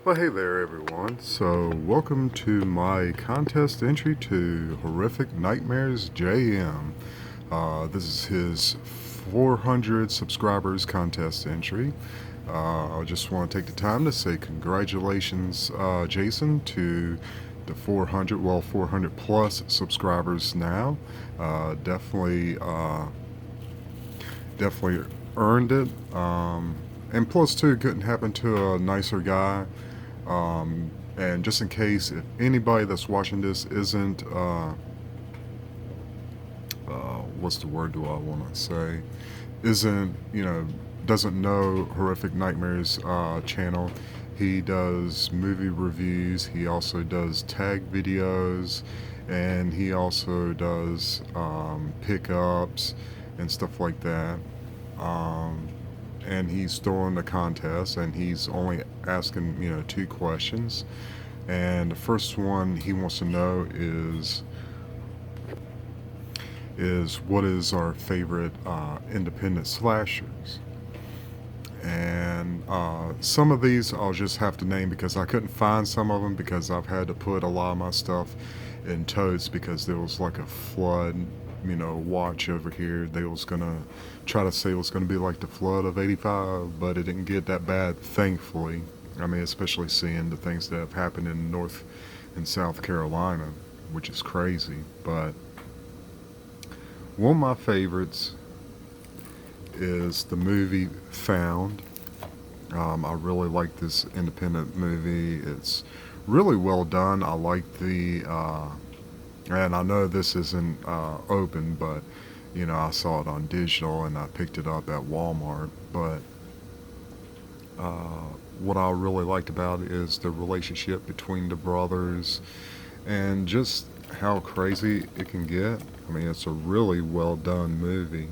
Well, hey there, everyone. So, welcome to my contest entry to Horrific Nightmares JM. This is his 400 subscribers contest entry. I just want to take the time to say congratulations, Jason, to the 400 plus subscribers now. Definitely earned it. And plus, too, couldn't happen to a nicer guy. And just in case, if anybody that's watching this isn't, what's the word do I want to say? Isn't, doesn't know Horrific Nightmares channel, he does movie reviews, he also does tag videos, and he also does pickups and stuff like that. Um, and he's throwing the contest, and he's only asking two questions. And the first one he wants to know is what is our favorite independent slashers. And some of these I'll just have to name because I couldn't find some of them because I've had to put a lot of my stuff in totes because there was like a flood, watch over here. They was gonna try to say it was gonna be like the flood of '85, but it didn't get that bad, thankfully. I mean, especially seeing the things that have happened in North and South Carolina, which is crazy. But one of my favorites is the movie Found. I really like this independent movie. It's really well done. I like and I know this isn't open, but I saw it on digital and I picked it up at Walmart. But what I really liked about it is the relationship between the brothers and just how crazy it can get. I mean, it's a really well done movie.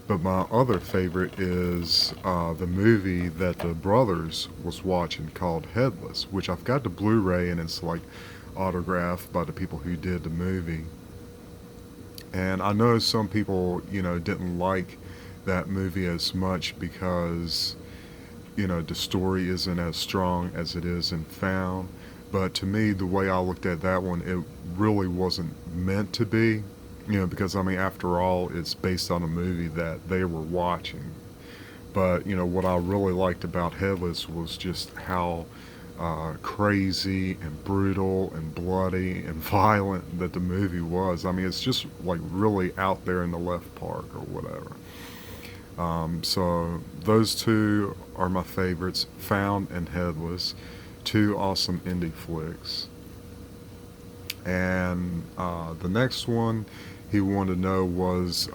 But my other favorite is the movie that the brothers was watching called Headless, which I've got the Blu-ray and it's like autographed by the people who did the movie. And I know some people, didn't like that movie as much because, the story isn't as strong as it is in Found. But to me, the way I looked at that one, it really wasn't meant to be. Because I mean, after all, it's based on a movie that they were watching. But what I really liked about Headless was just how crazy and brutal and bloody and violent that the movie was. I mean, it's just like really out there in the left park or whatever. So those two are my favorites, Found and Headless, two awesome indie flicks. And the next one he wanted to know was,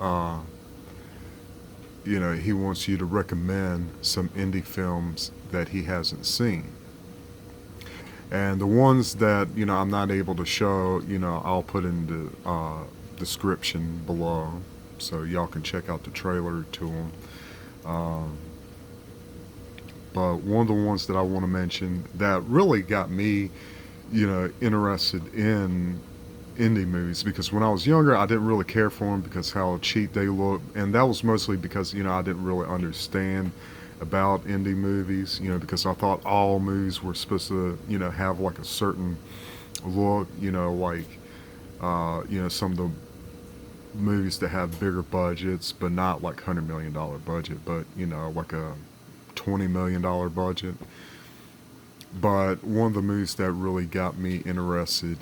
he wants you to recommend some indie films that he hasn't seen. And the ones that, I'm not able to show, I'll put in the description below so y'all can check out the trailer to them. But one of the ones that I want to mention that really got me, interested in indie movies because when I was younger, I didn't really care for them because how cheap they look, and that was mostly because I didn't really understand about indie movies. Because I thought all movies were supposed to have like a certain look. Like some of the movies that have bigger budgets, but not like $100 million budget, but like a $20 million budget. But one of the movies that really got me interested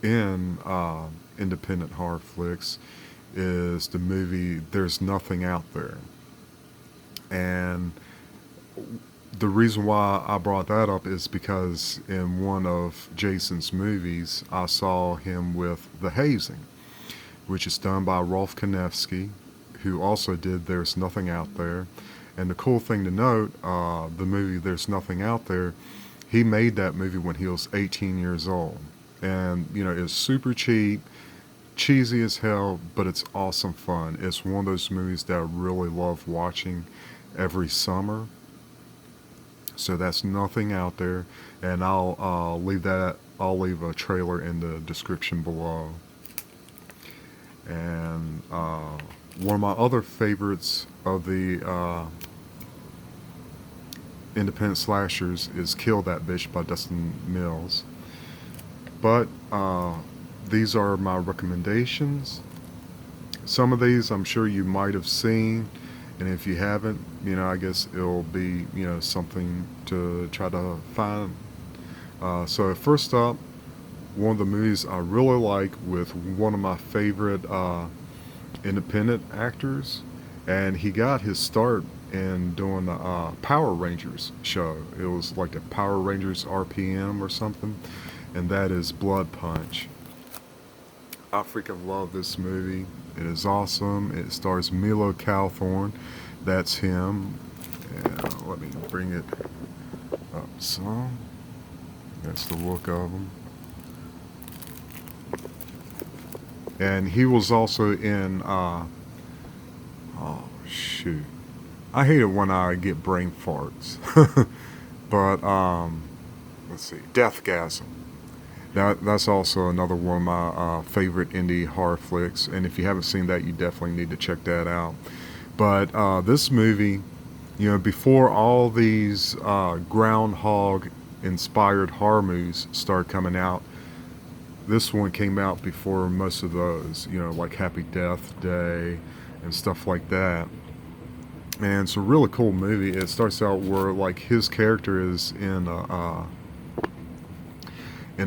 in independent horror flicks is the movie There's Nothing Out There. And the reason why I brought that up is because in one of Jason's movies, I saw him with The Hazing, which is done by Rolf Konevsky, who also did There's Nothing Out There. And the cool thing to note, the movie There's Nothing Out There, he made that movie when he was 18 years old. And, it's super cheap, cheesy as hell, but it's awesome fun. It's one of those movies that I really love watching every summer. So that's Nothing Out There. And I'll leave a trailer in the description below. And one of my other favorites of the independent slashers is Kill That Bitch by Dustin Mills. But these are my recommendations. Some of these I'm sure you might have seen, and if you haven't, I guess it'll be, something to try to find. So first up, one of the movies I really like with one of my favorite independent actors, and he got his start in doing the Power Rangers show. It was like the Power Rangers RPM or something, and that is Blood Punch. I freaking love this movie. It is awesome. It stars Milo Cawthorn. That's him. And let me bring it up some. That's the look of him. And he was also in, oh shoot. I hate it when I get brain farts. But, let's see, Deathgasm. That's also another one of my favorite indie horror flicks. And if you haven't seen that, you definitely need to check that out. But this movie, before all these groundhog inspired horror movies started coming out, this one came out before most of those, like Happy Death Day and stuff like that. And it's a really cool movie. It starts out where like his character is in a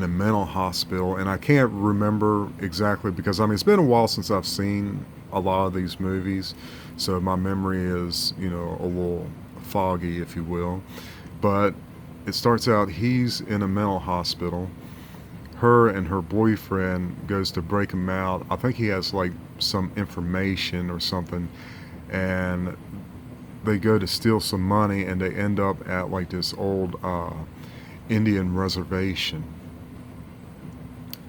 mental hospital, and I can't remember exactly because it's been a while since I've seen a lot of these movies, so my memory is a little foggy, if you will. But it starts out he's in a mental hospital. Her and her boyfriend goes to break him out. I think he has like some information or something, and they go to steal some money, and they end up at like this old Indian reservation.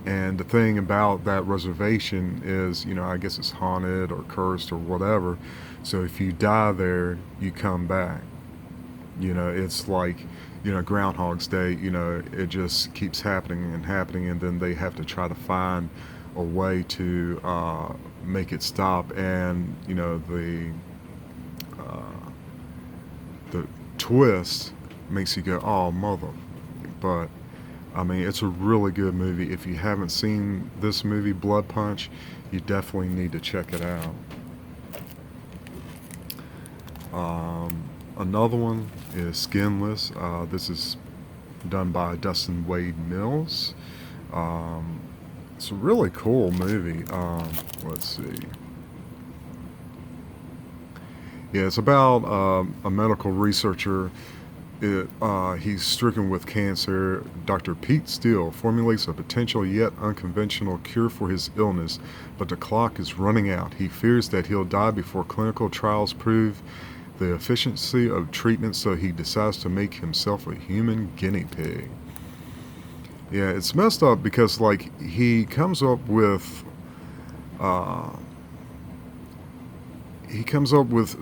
And the thing about that reservation is, I guess it's haunted or cursed or whatever. So if you die there, you come back. It's like, Groundhog's Day, it just keeps happening and happening, and then they have to try to find a way to make it stop. And, the twist makes you go, oh, mother. But it's a really good movie. If you haven't seen this movie, Blood Punch, you definitely need to check it out. Another one is Skinless. This is done by Dustin Wade Mills. It's a really cool movie. Let's see. Yeah, it's about a medical researcher. He's stricken with cancer. Dr. Pete Steele formulates a potential yet unconventional cure for his illness, but the clock is running out. He fears that he'll die before clinical trials prove the efficiency of treatment, so he decides to make himself a human guinea pig. Yeah, it's messed up because like he comes up with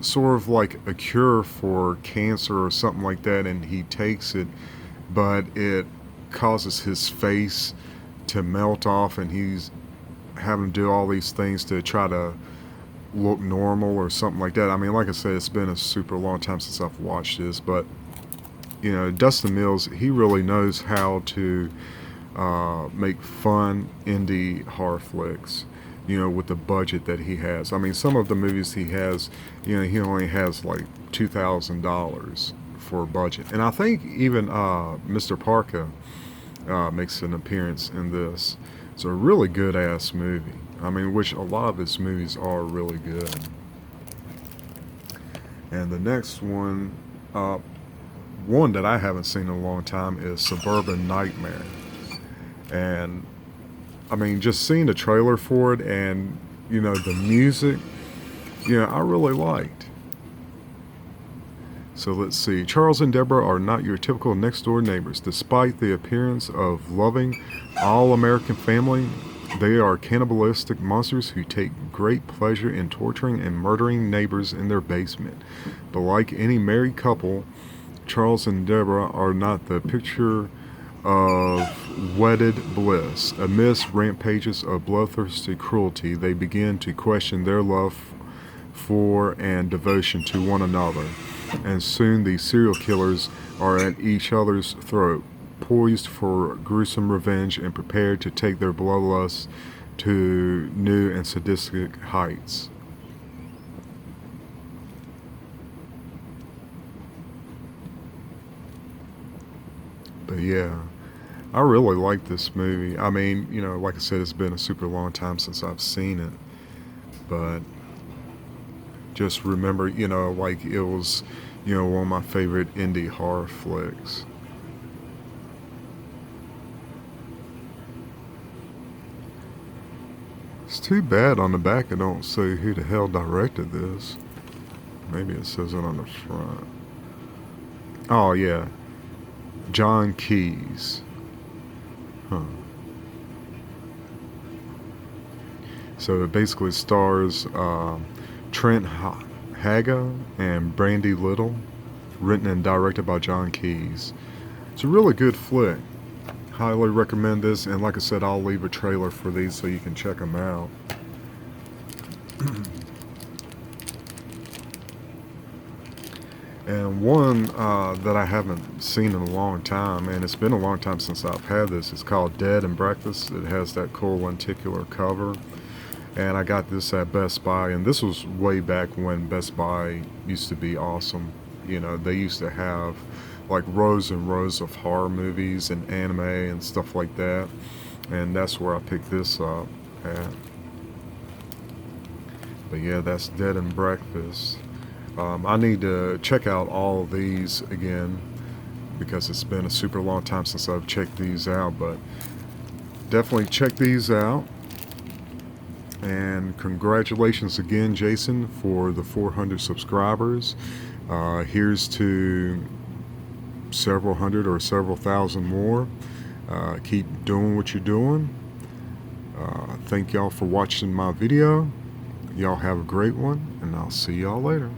sort of like a cure for cancer or something like that, and he takes it, but it causes his face to melt off, and he's having to do all these things to try to look normal or something like that. Like I said, it's been a super long time since I've watched this, but Dustin Mills, he really knows how to make fun indie horror flicks, with the budget that he has. Some of the movies he has, he only has like $2,000 for a budget. And I think even Mr. Parka makes an appearance in this. It's a really good ass movie. Which a lot of his movies are really good. And the next one, one that I haven't seen in a long time is Suburban Nightmare. And just seeing the trailer for it and, the music, I really liked. So let's see. Charles and Deborah are not your typical next-door neighbors. Despite the appearance of loving, all-American family, they are cannibalistic monsters who take great pleasure in torturing and murdering neighbors in their basement. But like any married couple, Charles and Deborah are not the picture of wedded bliss. Amidst rampages of bloodthirsty cruelty, they begin to question their love for and devotion to one another. And soon these serial killers are at each other's throat, poised for gruesome revenge and prepared to take their bloodlust to new and sadistic heights. But yeah, I really like this movie. I mean, like I said, it's been a super long time since I've seen it, but just remember, like it was, one of my favorite indie horror flicks. It's too bad on the back it don't say who the hell directed this. Maybe it says it on the front. Oh yeah, John Keyes. Huh. So it basically stars Trent Haga and Brandy Little, written and directed by John Keyes. It's a really good flick. Highly recommend this, and like I said, I'll leave a trailer for these so you can check them out. And one that I haven't seen in a long time, and it's been a long time since I've had this, is called Dead and Breakfast. It has that cool lenticular cover. And I got this at Best Buy, and this was way back when Best Buy used to be awesome. They used to have like rows and rows of horror movies and anime and stuff like that. And that's where I picked this up at. But yeah, that's Dead and Breakfast. I need to check out all of these again because it's been a super long time since I've checked these out. But definitely check these out. And congratulations again, Jason, for the 400 subscribers. Here's to several hundred or several thousand more. Keep doing what you're doing. Thank y'all for watching my video. Y'all have a great one, and I'll see y'all later.